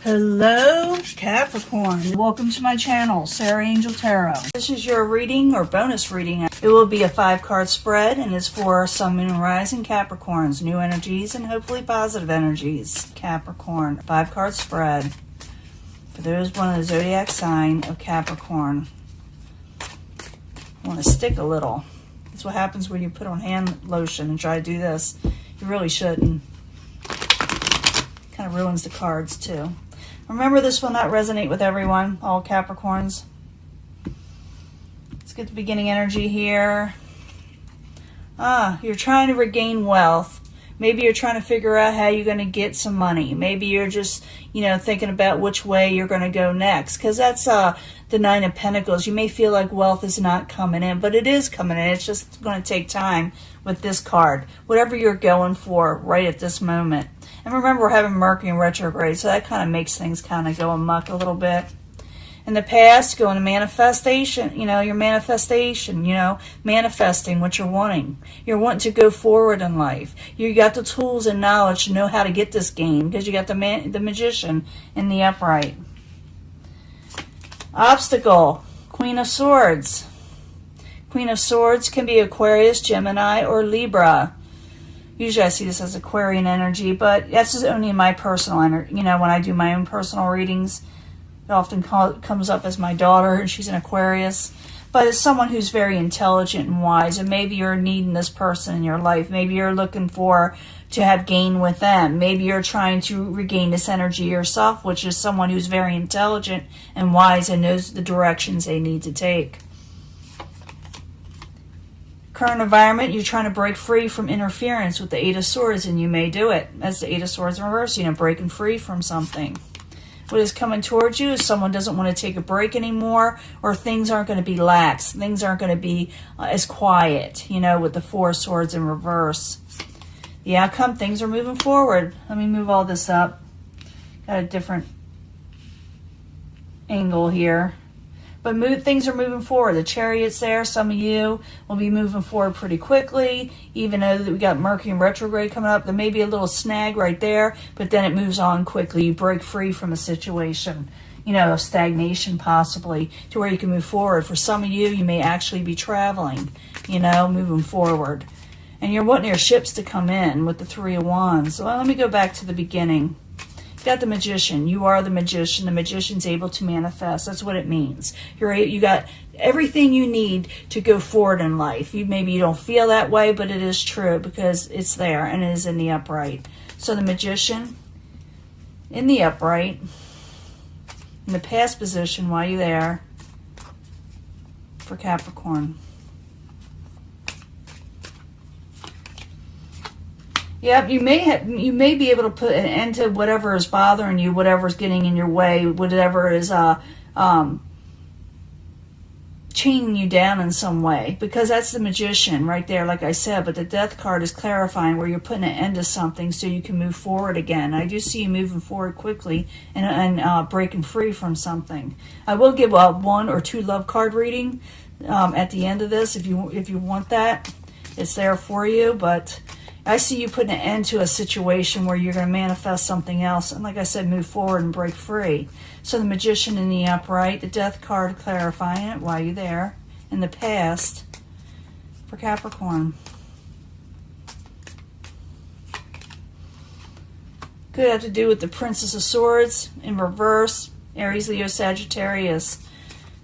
Hello Capricorn, welcome to my channel, Sarah Angel Tarot. This is your reading or bonus reading. It will be a 5-card spread and it's for Sun, Moon, and Rising Capricorns, new energies and hopefully positive energies. Capricorn, 5-card spread for those born in the zodiac sign of Capricorn. I want to stick a little. That's what happens when you put on hand lotion and try to do this. You really shouldn't. Kind of ruins the cards too. Remember, this will not resonate with everyone, all Capricorns. Let's get the beginning energy here. You're trying to regain wealth. Maybe you're trying to figure out how you're going to get some money. Maybe you're just, thinking about which way you're going to go next. Because that's the 9 of Pentacles. You may feel like wealth is not coming in, but it is coming in. It's just going to take time with this card. Whatever you're going for right at this moment. And remember, we're having Mercury in retrograde, so that kind of makes things kind of go amok a little bit. In the past, go into manifestation, your manifestation, manifesting what you're wanting. You're wanting to go forward in life. You got the tools and knowledge to know how to get this game because you got the Magician in the upright. Obstacle, Queen of Swords. Queen of Swords can be Aquarius, Gemini, or Libra. Usually I see this as Aquarian energy, but that's just only my personal energy. When I do my own personal readings, it often comes up as my daughter, and she's an Aquarius. But it's someone who's very intelligent and wise, and maybe you're needing this person in your life. Maybe you're looking to have gain with them. Maybe you're trying to regain this energy yourself, which is someone who's very intelligent and wise and knows the directions they need to take. Current environment, you're trying to break free from interference with the 8 of Swords, and you may do it. That's the 8 of Swords in reverse, breaking free from something. What is coming towards you is someone doesn't want to take a break anymore, or things aren't going to be lax. Things aren't going to be as quiet, with the 4 of Swords in reverse. The outcome, things are moving forward. Let me move all this up. Got a different angle here. But things are moving forward. The Chariot's there. Some of you will be moving forward pretty quickly. Even though we got Mercury in retrograde coming up, there may be a little snag right there, but then it moves on quickly. You break free from a situation, of stagnation possibly, to where you can move forward. For some of you, you may actually be traveling, moving forward. And you're wanting your ships to come in with the 3 of Wands. So let me go back to the beginning. You got the Magician. You are the Magician. The Magician's able to manifest. That's what it means. You got everything you need to go forward in life. Maybe you don't feel that way, but it is true because it's there and it is in the upright. So the Magician in the upright, in the past position while you're there for Capricorn. Yep, you may be able to put an end to whatever is bothering you, whatever is getting in your way, whatever is chaining you down in some way, because that's the Magician right there, like I said. But the Death card is clarifying where you're putting an end to something so you can move forward again. I do see you moving forward quickly and breaking free from something. I will give a 1 or 2 love card reading at the end of this if you want that. It's there for you, but I see you putting an end to a situation where you're going to manifest something else. And like I said, move forward and break free. So the Magician in the upright, the Death card clarifying it while you're there in the past for Capricorn. Could have to do with the Princess of Swords in reverse, Aries, Leo, Sagittarius.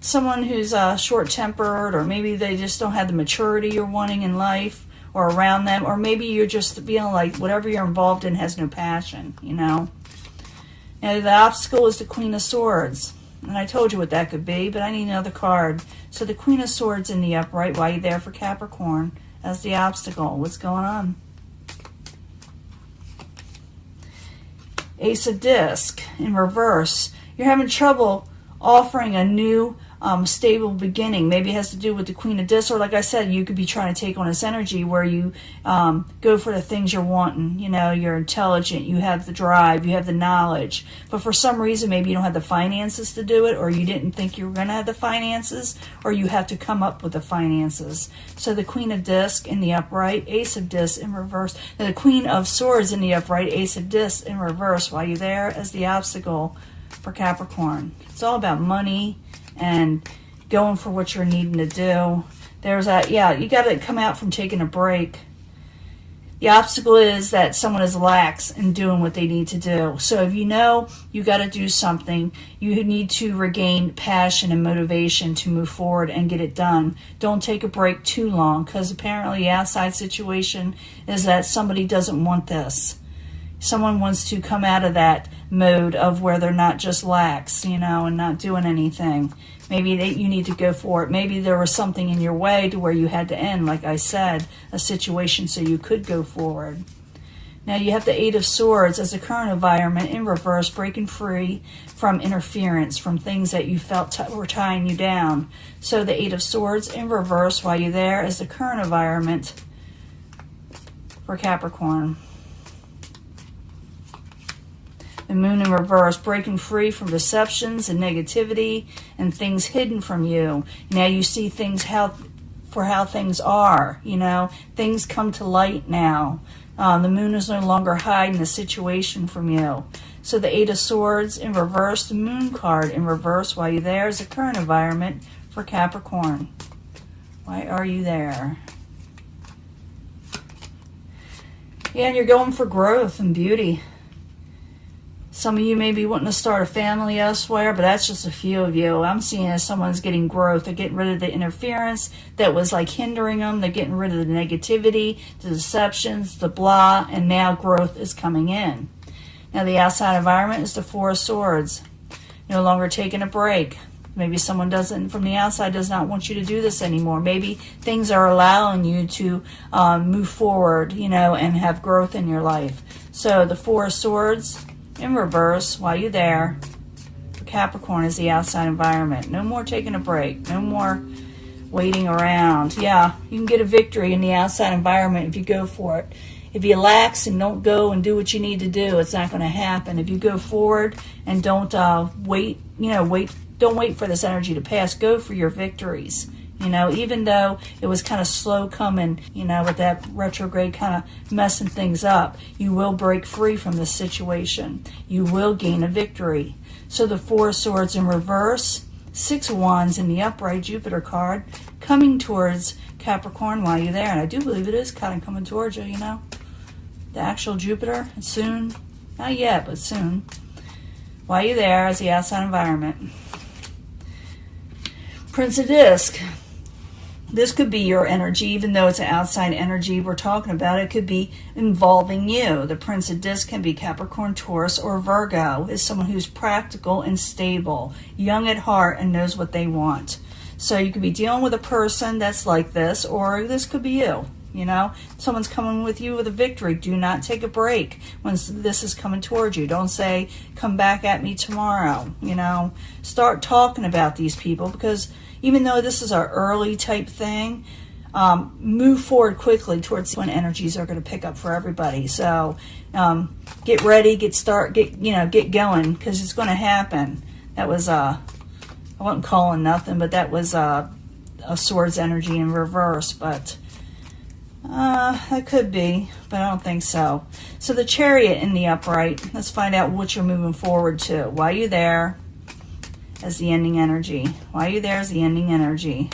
Someone who's short-tempered, or maybe they just don't have the maturity you're wanting in life, or around them, or maybe you're just feeling like whatever you're involved in has no passion, Now, the obstacle is the Queen of Swords. And I told you what that could be, but I need another card. So the Queen of Swords in the upright while you're there for Capricorn as the obstacle. What's going on? Ace of Disc in reverse. You're having trouble offering a new stable beginning. Maybe it has to do with the Queen of Discs, or like I said, you could be trying to take on this energy where you go for the things you're wanting. You know, you're intelligent, you have the drive, you have the knowledge, but for some reason maybe you don't have the finances to do it, or you didn't think you were going to have the finances, or you have to come up with the finances. So the Queen of Discs in the upright, Ace of Discs in reverse, and the Queen of Swords in the upright, Ace of Discs in reverse, while you're there as the obstacle for Capricorn. It's all about money and going for what you're needing to do. There's that, yeah, you got to come out from taking a break. The obstacle is that someone is lax in doing what they need to do. So if you know you got to do something, you need to regain passion and motivation to move forward and get it done. Don't take a break too long, because apparently the outside situation is that somebody doesn't want this. Someone wants to come out of that mode of where they're not just lax, you know, and not doing anything. Maybe you need to go for it. Maybe there was something in your way to where you had to end, like I said, a situation so you could go forward. Now you have the Eight of Swords as the current environment in reverse, breaking free from interference, from things that you felt were tying you down. So the Eight of Swords in reverse while you're there as the current environment for Capricorn. The Moon in reverse, breaking free from deceptions and negativity and things hidden from you. Now you see things for how things are, you know. Things come to light now. The Moon is no longer hiding the situation from you. So the Eight of Swords in reverse, the Moon card in reverse while you're there is the current environment for Capricorn. Why are you there? Yeah, and you're going for growth and beauty. Some of you may be wanting to start a family elsewhere, but that's just a few of you. I'm seeing as someone's getting growth. They're getting rid of the interference that was like hindering them. They're getting rid of the negativity, the deceptions, the blah, and now growth is coming in. Now the outside environment is the Four of Swords. No longer taking a break. Maybe someone doesn't, from the outside, does not want you to do this anymore. Maybe things are allowing you to move forward, you know, and have growth in your life. So the Four of Swords in reverse while you're there for Capricorn is the outside environment. No more taking a break. No more waiting around. Yeah, you can get a victory in the outside environment if you go for it. If you lax and don't go and do what you need to do, it's not going to happen. If you go forward and don't wait, you know, don't wait for this energy to pass. Go for your victories. You know, even though it was kind of slow coming, you know, with that retrograde kind of messing things up, you will break free from this situation. You will gain a victory. So the Four of Swords in reverse, Six of Wands in the upright, Jupiter card, coming towards Capricorn while you're there. And I do believe it is kind of coming towards you, you know. The actual Jupiter, soon. Not yet, but soon. While you're there as the outside environment. Prince of Disc. This could be your energy, even though it's an outside energy we're talking about. It could be involving you. The Prince of Disc can be Capricorn, Taurus, or Virgo. Is someone who's practical and stable, young at heart, and knows what they want. So you could be dealing with a person that's like this, or this could be you. You know, someone's coming with you with a victory. Do not take a break when this is coming towards you. Don't say, come back at me tomorrow. You know, start talking about these people, because even though this is our early type thing, move forward quickly towards when energies are going to pick up for everybody. So get ready, get going, because it's going to happen. That was, I wasn't calling nothing, but that was a Swords energy in reverse, but that could be, but I don't think so. So the Chariot in the upright, let's find out what you're moving forward to. Why are you there as the ending energy? Why are you there as the ending energy?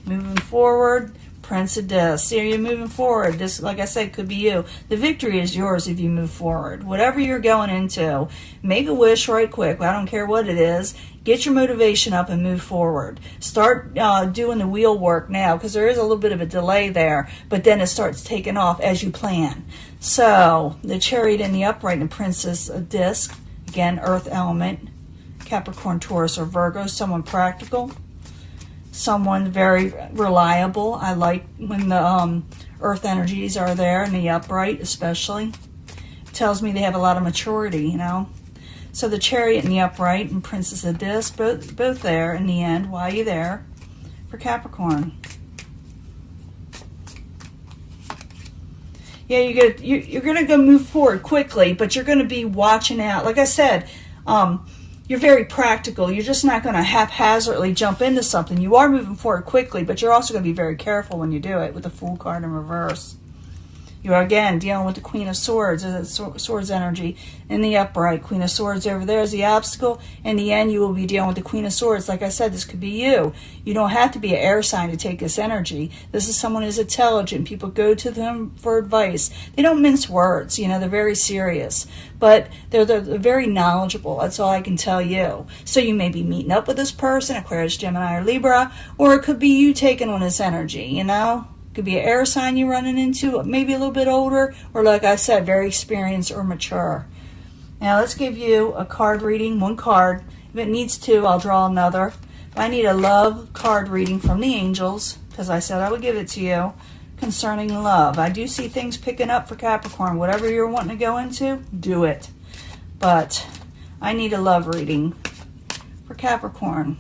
Moving forward, Prince of Discs. See, you're moving forward. This, like I said, could be you. The victory is yours if you move forward. Whatever you're going into, make a wish right quick. I don't care what it is. Get your motivation up and move forward. Start doing the wheel work now, because there is a little bit of a delay there, but then it starts taking off as you plan. So the Chariot in the upright and Princess of Disc, again, earth element, Capricorn, Taurus, or Virgo, someone practical, someone very reliable. I like when the earth energies are there in the upright, especially. It tells me they have a lot of maturity, you know. So the Chariot and the Upright and Princess of Discs, both there in the end. Why are you there? For Capricorn. Yeah, you're going to go move forward quickly, but you're going to be watching out. Like I said, you're very practical. You're just not going to haphazardly jump into something. You are moving forward quickly, but you're also going to be very careful when you do it with the Fool card in reverse. You are, again, dealing with the Queen of Swords, Swords energy in the upright. Queen of Swords over there is the obstacle. In the end, you will be dealing with the Queen of Swords. Like I said, this could be you. You don't have to be an air sign to take this energy. This is someone who's intelligent. People go to them for advice. They don't mince words. You know, they're very serious. But they're very knowledgeable. That's all I can tell you. So you may be meeting up with this person, Aquarius, Gemini, or Libra, or it could be you taking on this energy, you know? Could be an air sign you're running into, maybe a little bit older, or like I said, very experienced or mature. Now let's give you a card reading, one card. If it needs two, I'll draw another. But I need a love card reading from the angels, because I said I would give it to you, concerning love. I do see things picking up for Capricorn. Whatever you're wanting to go into, do it. But I need a love reading for Capricorn.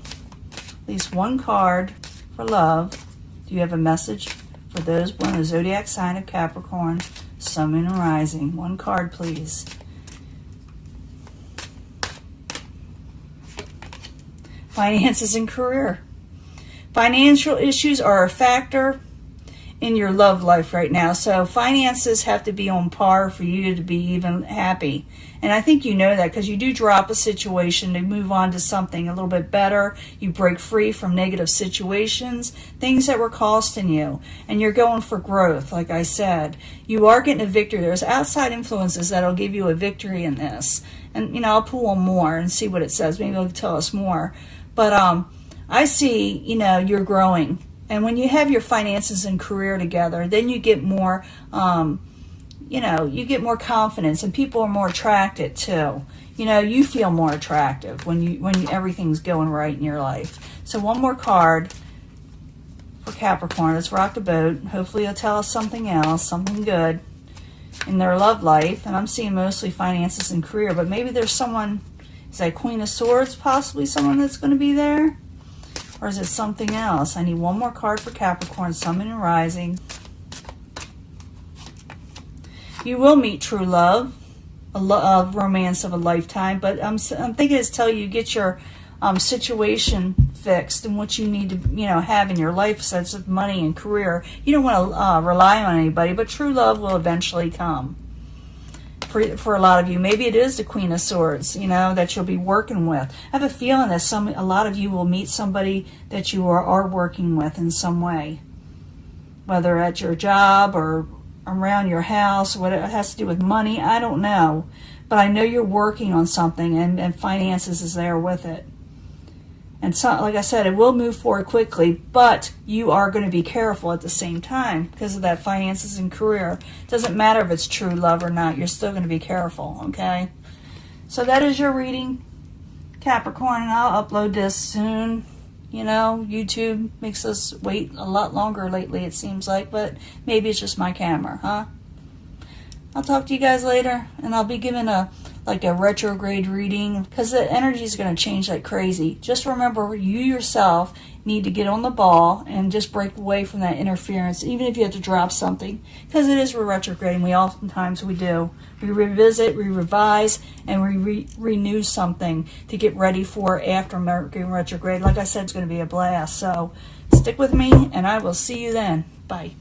At least one card for love. Do you have a message for those born in the zodiac sign of Capricorn, Sun, Moon, and Rising? One card, please. Finances and career. Financial issues are a factor in your love life right now. So finances have to be on par for you to be even happy. And I think you know that because you do drop a situation to move on to something a little bit better. You break free from negative situations, things that were costing you. And you're going for growth, like I said. You are getting a victory. There's outside influences that'll give you a victory in this. And, you know, I'll pull one more and see what it says. Maybe it'll tell us more. But I see, you know, you're growing. And when you have your finances and career together, then you get more, you know, you get more confidence, and people are more attracted too. You know, you feel more attractive when everything's going right in your life. So one more card for Capricorn. Let's rock the boat. Hopefully it'll tell us something else, something good in their love life. And I'm seeing mostly finances and career, but maybe there's someone, is that Queen of Swords possibly someone that's going to be there? Or is it something else? I need one more card for Capricorn, Sun, Moon, and Rising. You will meet true love, a romance of a lifetime, but I'm thinking it's telling you get your situation fixed and what you need to, you know, have in your life, such as money and career. You don't want to rely on anybody, but true love will eventually come. For a lot of you, maybe it is the Queen of Swords, you know, that you'll be working with. I have a feeling that a lot of you will meet somebody that you are working with in some way, whether at your job or around your house, what it has to do with money, I don't know. But I know you're working on something, and finances is there with it. And so, like I said, it will move forward quickly, but you are going to be careful at the same time because of that finances and career. It doesn't matter if it's true love or not. You're still going to be careful, okay? So that is your reading, Capricorn, and I'll upload this soon. You know, YouTube makes us wait a lot longer lately, it seems like, but maybe it's just my camera, huh? I'll talk to you guys later, and I'll be giving a retrograde reading because the energy is going to change like crazy. Just remember, you yourself need to get on the ball and just break away from that interference, even if you have to drop something, because it is retrograde. We oftentimes we do. We revisit, we revise, and we renew something to get ready for after Mercury retrograde. Like I said, it's going to be a blast. So stick with me, and I will see you then. Bye.